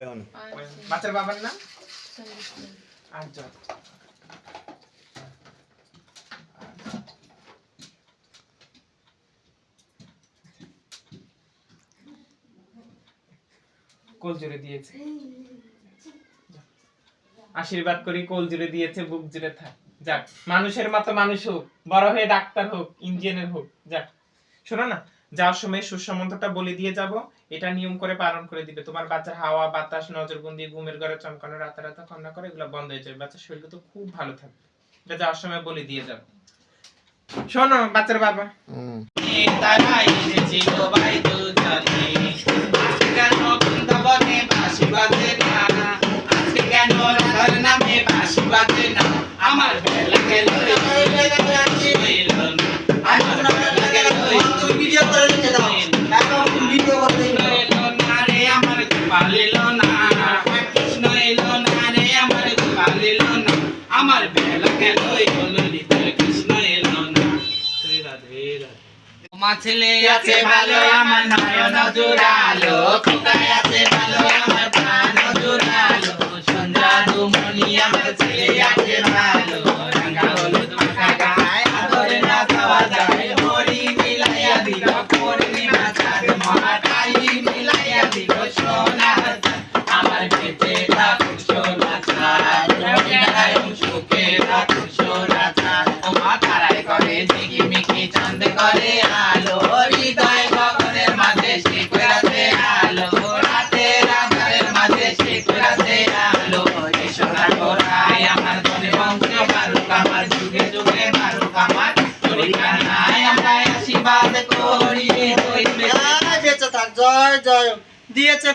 বাচ্চার বাবার নাম আরজাদ। কোল জুড়ে দিয়েছে, আশীর্বাদ করি কোল জুড়ে দিয়েছে, বুক জুড়ে থাক। যাক, মানুষের মতো মানুষ হোক, বড় হয়ে ডাক্তার হোক, ইঞ্জিনিয়ার হোক। যাক, শোনো না, যাওয়ার সময় সুসম্মতটা বলে দিয়ে যাব, এটা নিয়ম করে পালন করে দিবে। তোমার বাচ্চার হাওয়া বাতাস, নজরবন্দি, ঘুমের ঘরে চমকানো, রাতে রাতে কান্না করে, এগুলো বন্ধ হয়ে যাবে। বাচ্চার শরীর তো খুব ভালো থাকবে। এটা যাওয়ার সময় বলে দিয়ে যাব। শোনো বাচ্চার বাবা, তারাই এসেছি গো ভাই দুজনে, আজকে কেন বৃন্দাবনে বাঁশি বাজে না, আজকে কেন রাধার নামে বাঁশি বাজে না, আমার বেলা গেল ভিডিও করে নিতে দাও, এখন ভিডিও করতে না রে, আমার পালিল না কৃষ্ণ এলো না রে, আমার পালিল না, আমার বেলা গেল কৃষ্ণ এলো না। রাধে রাধে। মা ছেলে আছে ভালো, আমার নয়ন জোড়ালো, কোথায় আছে ভালো, আমার প্রাণ জোড়ালো, সন্ধ্যা দুমনি আমার ছেলে আছে ভালো, রাঙা হলুদ মাখা গায়ে আদরে না যাওয়া যায়, হরি মিলাইয়া দিল পূর্ণিমা চাঁদ, মহাটাই মিলাইয়া দিল সোনা, আমার পেটে ঠাকুর সোনা চাঁদ, সুখে ঠাকুর সোনা চাঁদ, ও মা তারাই করে ঝিকিমিকি চাঁদ করে আলো, হৃদয় গগনের মাঝে শিখরাতে আলো, রাতের আধারের মাঝে শিখরাতে আলো, সোনা গোরাই আমার ধনে বংশ বারুক, আমার যুগে যুগে বারুক, আমার চরিকানায় আমরা আশীর্বাদ করি, বেঁচে থাক, জয় জয় দিয়েছে।